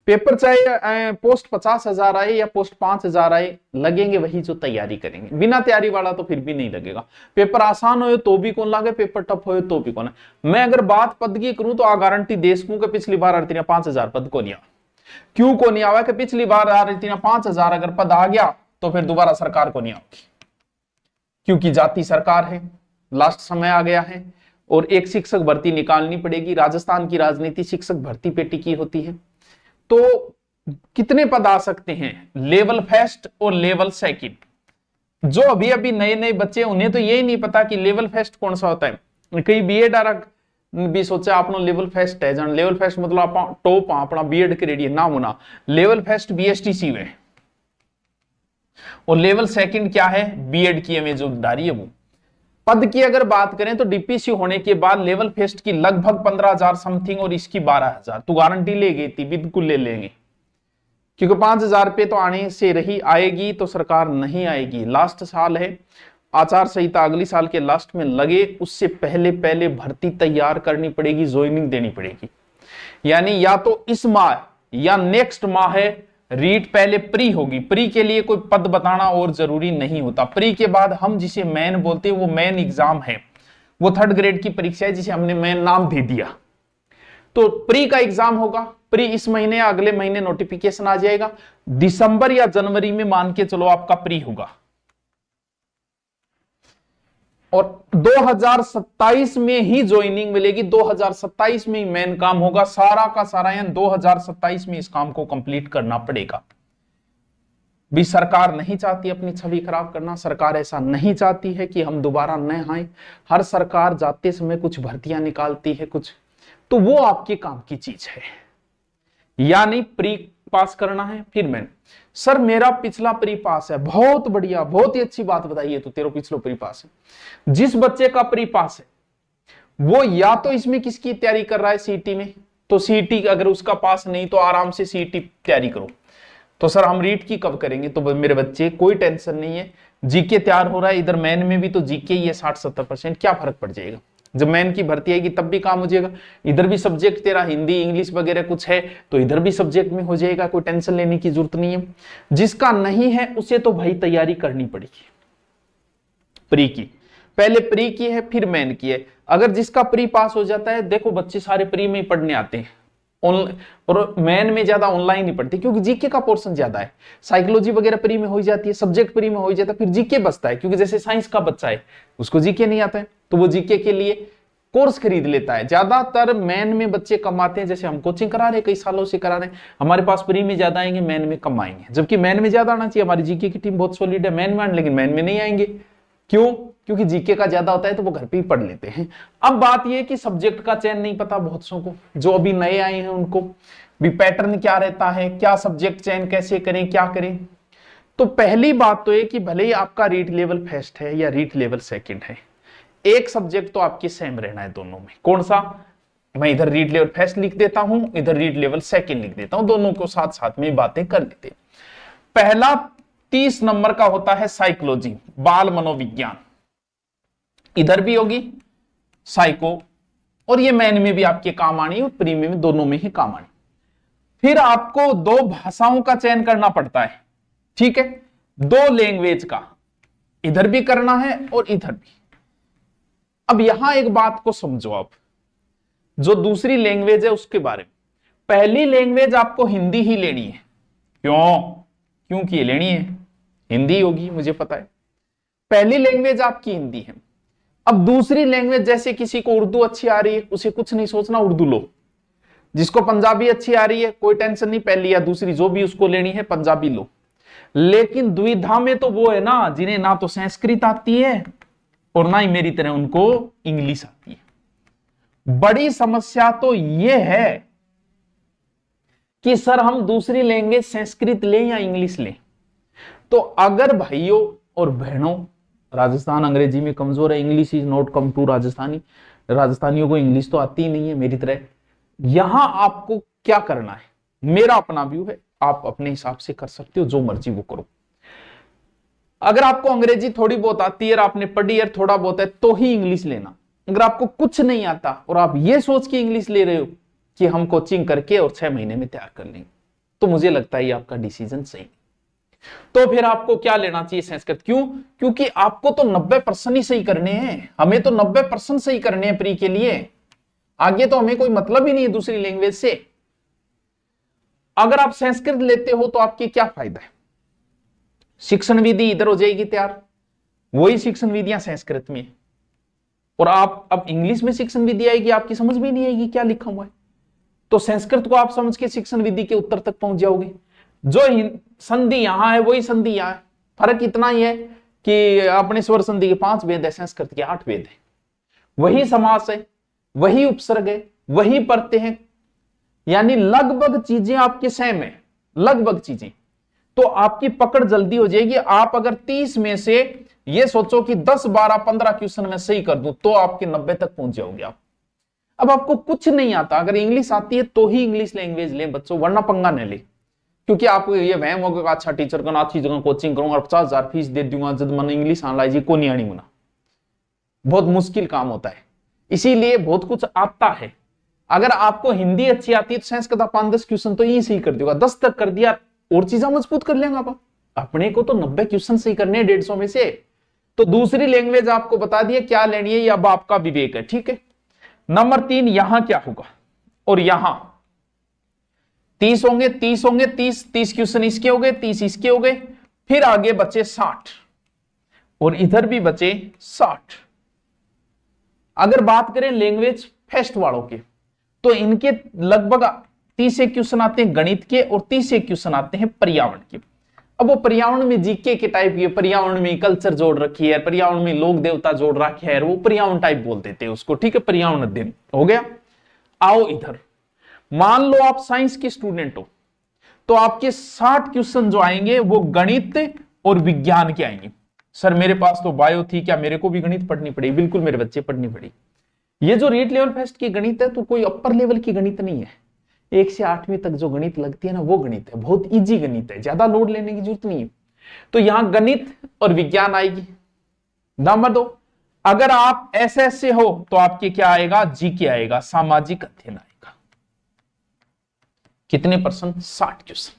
Paper चाहे post 50,000 आए या पोस्ट 5,000 आए, लगेंगे वही जो तैयारी करेंगे। बिना तैयारी वाला तो फिर भी नहीं लगेगा। पेपर आसान हो तो भी कौन लागे, पेपर टफ हो तो भी कौन। मैं अगर बात पद की करूं तो आ गारंटी देश को पिछली बार 5,000 पद को नहीं आ। क्यों को नहीं आवा कि पिछली बार 5,000 अगर पद आ गया तो फिर दोबारा सरकार को नहीं आएगी, क्योंकि जाति सरकार है, लास्ट समय आ गया है और एक शिक्षक भर्ती निकालनी पड़ेगी। राजस्थान की राजनीति शिक्षक भर्ती पे टिकी होती है। तो कितने पद आ सकते हैं, लेवल फर्स्ट और लेवल सेकंड। जो अभी अभी नए नए बच्चे उन्हें तो यही नहीं पता कि लेवल फर्स्ट कौन सा होता है। कई बीएड भी सोचा अपना लेवल फर्स्ट है, जान लेवल फर्स्ट मतलब आप टॉप अपना बीएड के रेडी ना होना। लेवल फर्स्ट बीएसटीसी में और लेवल सेकंड क्या है, बीएड की में जो दारी है वो। पद की अगर बात करें तो डीपीसी होने के बाद लेवल फर्स्ट की लगभग 15,000 समथिंग और इसकी 12,000 तो गारंटी ले गई थी, बिल्कुल ले लेंगे, क्योंकि 5,000 पे तो आने से रही। आएगी तो सरकार नहीं आएगी, लास्ट साल है, आचार संहिता अगली साल के लास्ट में लगे, उससे पहले पहले भर्ती तैयार करनी पड़ेगी, ज्वाइनिंग देनी पड़ेगी। यानी या तो इस माह या नेक्स्ट माह है रीट पहले प्री होगी। प्री के लिए कोई पद बताना और जरूरी नहीं होता। प्री के बाद हम जिसे मेन बोलते हैं वो मेन एग्जाम है, वो 3rd ग्रेड की परीक्षा है जिसे हमने मेन नाम दे दिया। तो प्री का एग्जाम होगा। प्री इस महीने या अगले महीने नोटिफिकेशन आ जाएगा, दिसंबर या जनवरी में मान के चलो आपका प्री होगा। और 2027 में ही ज्वाइनिंग मिलेगी, 2027 में ही मेन काम होगा सारा का सारा। यानी 2027 में इस काम को कंप्लीट करना पड़ेगा। भी सरकार नहीं चाहती अपनी छवि खराब करना, सरकार ऐसा नहीं चाहती है कि हम दोबारा न आए। हर सरकार जाते समय कुछ भर्तियां निकालती है कुछ, तो वो आपके काम की चीज है। यानी प्री पास करना है फिर मेन। सर मेरा पिछला प्री पास है, बहुत बढ़िया, बहुत ही अच्छी बात बताई है, तो तेरा पिछला प्री पास है। जिस बच्चे का प्री पास है वो या तो इसमें किसकी तैयारी कर रहा है, सीईटी में, तो सीईटी अगर उसका पास नहीं तो आराम से सीईटी तैयारी करो। तो सर हम रीट की कब करेंगे, तो मेरे बच्चे कोई टेंशन नहीं है, जीके तैयार हो रहा है, इधर मैन में भी तो जीके ही है 60-70%, क्या फर्क पड़ जाएगा। जब मैन की भर्ती आएगी तब भी काम हो जाएगा। इधर भी सब्जेक्ट तेरा हिंदी इंग्लिश वगैरह कुछ है तो इधर भी सब्जेक्ट में हो जाएगा, कोई टेंशन लेने की जरूरत नहीं है। जिसका नहीं है उसे तो भाई तैयारी करनी पड़ेगी प्री की। पहले प्री की है फिर मेन की है। अगर जिसका प्री पास हो जाता है, देखो बच्चे सारे प्री में ही पढ़ने आते हैं, और मेन में ज्यादा ऑनलाइन नहीं पढ़ते क्योंकि जीके का पोर्शन ज्यादा है। साइकोलॉजी वगैरह प्री में हो जाती है, सब्जेक्ट प्री में हो जाता है, फिर जीके बचता है, क्योंकि जैसे साइंस का बच्चा है उसको जीके नहीं आता है तो वो जीके के लिए कोर्स खरीद लेता है। ज्यादातर मेन में बच्चे कमाते हैं, जैसे हम कोचिंग करा रहे हैं, कई सालों से करा रहे हैं, हमारे पास प्री में ज्यादा आएंगे, मेन में कम आएंगे। जबकि मेन में ज्यादा आना चाहिए, हमारी जीके की टीम बहुत सॉलिड है मेन में, लेकिन मेन में नहीं आएंगे। क्यों? क्योंकि जीके का ज्यादा होता है तो वो घर पे ही पढ़ लेते हैं। अब बात यह कि सब्जेक्ट का चयन नहीं पता बहुत सौ को, जो अभी नए आए हैं उनको भी पैटर्न क्या रहता है, क्या सब्जेक्ट चयन कैसे करें, क्या करें। तो पहली बात तो ये कि भले ही आपका रीट लेवल फर्स्ट है या रीट लेवल सेकंड है, एक सब्जेक्ट तो आपकी सेम रहना है दोनों में। कौन सा? मैं इधर रीट लेवल फर्स्ट लिख देता हूं, इधर रीट लेवल सेकंड लिख देता हूं, दोनों को साथ साथ में बातें कर लेते। पहला 30 नंबर का होता है साइकोलॉजी, बाल मनोविज्ञान, इधर भी होगी साइको, और ये मेन में भी आपके काम आनी और प्री में दोनों में ही काम आनी। फिर आपको 2 भाषाओं का चयन करना पड़ता है, ठीक है, 2 लैंग्वेज का, इधर भी करना है और इधर भी। अब यहां एक बात को समझो आप, जो दूसरी लैंग्वेज है उसके बारे में। पहली लैंग्वेज आपको हिंदी ही लेनी है। क्यों? क्योंकि ये लेनी है, हिंदी होगी, मुझे पता है। पहली लैंग्वेज आपकी हिंदी है। अब दूसरी लैंग्वेज, जैसे किसी को उर्दू अच्छी आ रही है, उसे कुछ नहीं सोचना, उर्दू लो। जिसको पंजाबी अच्छी आ रही है कोई टेंशन नहीं, पहली या दूसरी जो भी उसको लेनी है पंजाबी लो। लेकिन द्विधा में तो वो है ना जिन्हें ना तो संस्कृत आती है और ना ही मेरी तरह उनको इंग्लिश आती है। बड़ी समस्या तो यह है कि सर हम दूसरी लैंग्वेज संस्कृत लें या इंग्लिश लें। तो अगर भाइयों और बहनों राजस्थान अंग्रेजी में कमजोर है, English is not come to Rajasthani, राजस्थानियों को इंग्लिश तो आती ही नहीं है मेरी तरह, यहां आपको क्या करना है, मेरा अपना व्यू है, आप अपने हिसाब से कर सकते हो, जो मर्जी वो करो। अगर आपको अंग्रेजी थोड़ी बहुत आती है और आपने पढ़ी है थोड़ा बहुत है तो ही इंग्लिश लेना। अगर आपको कुछ नहीं आता और आप ये सोच के इंग्लिश ले रहे हो कि हम कोचिंग करके और 6 महीने में तैयार कर लेंगे, तो मुझे लगता है ये आपका डिसीजन सही। तो फिर आपको क्या लेना चाहिए संस्कृत, क्यों? क्योंकि आपको तो 90% ही सही करने हैं, हमें तो 90% सही करने हैं प्री के लिए, आगे तो हमें कोई मतलब ही नहीं है दूसरी लैंग्वेज से। अगर आप संस्कृत लेते हो तो आपके क्या फायदा है, शिक्षण विधि इधर हो जाएगी तैयार, वही शिक्षण विधियां संस्कृत में, और आप अब इंग्लिश में शिक्षण विधि आएगी, आपकी समझ में नहीं आएगी क्या लिखा हुआ है। तो संस्कृत को आप समझ के शिक्षण विधि के उत्तर तक पहुंच जाओगे। जो संधि यहां है वही संधि यहां है, फर्क इतना ही है कि अपने स्वर संधि के 5 भेद है, संस्कृत के 8 भेद है, वही समास है, वही उपसर्ग है, वही प्रत्यय है, यानी लगभग चीजें आपके सेम है, लगभग चीजें। तो आपकी पकड़ जल्दी हो जाएगी। आप अगर 30 में से ये सोचो कि 10, 12, 15 क्वेश्चन में सही कर दूं तो आपके 90 तक पहुंच जाओगे आप। अब आपको कुछ नहीं आता, अगर इंग्लिश आती है तो ही इंग्लिश लैंग्वेज ले बच्चों, वरना पंगा न ले। क्योंकि आपको ये वहम होगा अच्छा टीचर का अच्छी जगह कोचिंग करूंगा और 50,000 फीस दे दूंगा, जब मन इंग्लिश आना लीजिए को नहीं आनी मुना, बहुत मुश्किल काम होता है। इसीलिए बहुत कुछ आता है। अगर आपको हिंदी अच्छी आती है तो संस्कृत 5-10 क्वेश्चन तो यही सही कर देगा, 10 तक कर दिया और चीजें मजबूत कर लेंगे आप। अपने को तो 90 क्वेश्चन सही करने हैं 150 में से। तो दूसरी लैंग्वेज आपको बता दिए क्या लेनी है, ये अब आपका विवेक है, ठीक है। नंबर 3, यहां क्या होगा, और यहां 30 होंगे, 30 होंगे, 30 क्वेश्चन इसके हो गए, 30 इसके हो गए, फिर आगे बचे 60 और इधर भी बचे 60। अगर बात करें लैंग्वेज फेस्ट वालों के तो इनके लगभग 30 क्वेश्चन आते हैं गणित के और 30 क्वेश्चन आते हैं पर्यावरण के। अब वो पर्यावरण में जीके के टाइप की, पर्यावरण में कल्चर जोड़ रखी है, पर्यावरण में लोक देवता जोड़ रखे है, वो पर्यावरण टाइप बोल देते हैं उसको, ठीक है, पर्यावरण अध्ययन हो गया। आओ इधर, मान लो आप साइंस के स्टूडेंट हो तो आपके 60 क्वेश्चन जो आएंगे वो गणित और विज्ञान के आएंगे। सर मेरे पास तो बायो थी, क्या मेरे को भी गणित पढ़नी पड़ी? बिल्कुल मेरे बच्चे पढ़नी पड़ी। ये जो रेट लेवल फेस्ट की गणित है तो कोई अपर लेवल की गणित नहीं है, 1 से 8वीं तक जो गणित लगती है ना वो गणित है, बहुत इजी गणित है, ज्यादा लोड लेने की जरूरत नहीं है। तो यहां गणित और विज्ञान आएगी। नंबर 2, अगर आप एसएस से हो तो आपके क्या आएगा, जीके आएगा, सामाजिक अध्ययन आएगा। कितने %? 60 क्वेश्चन।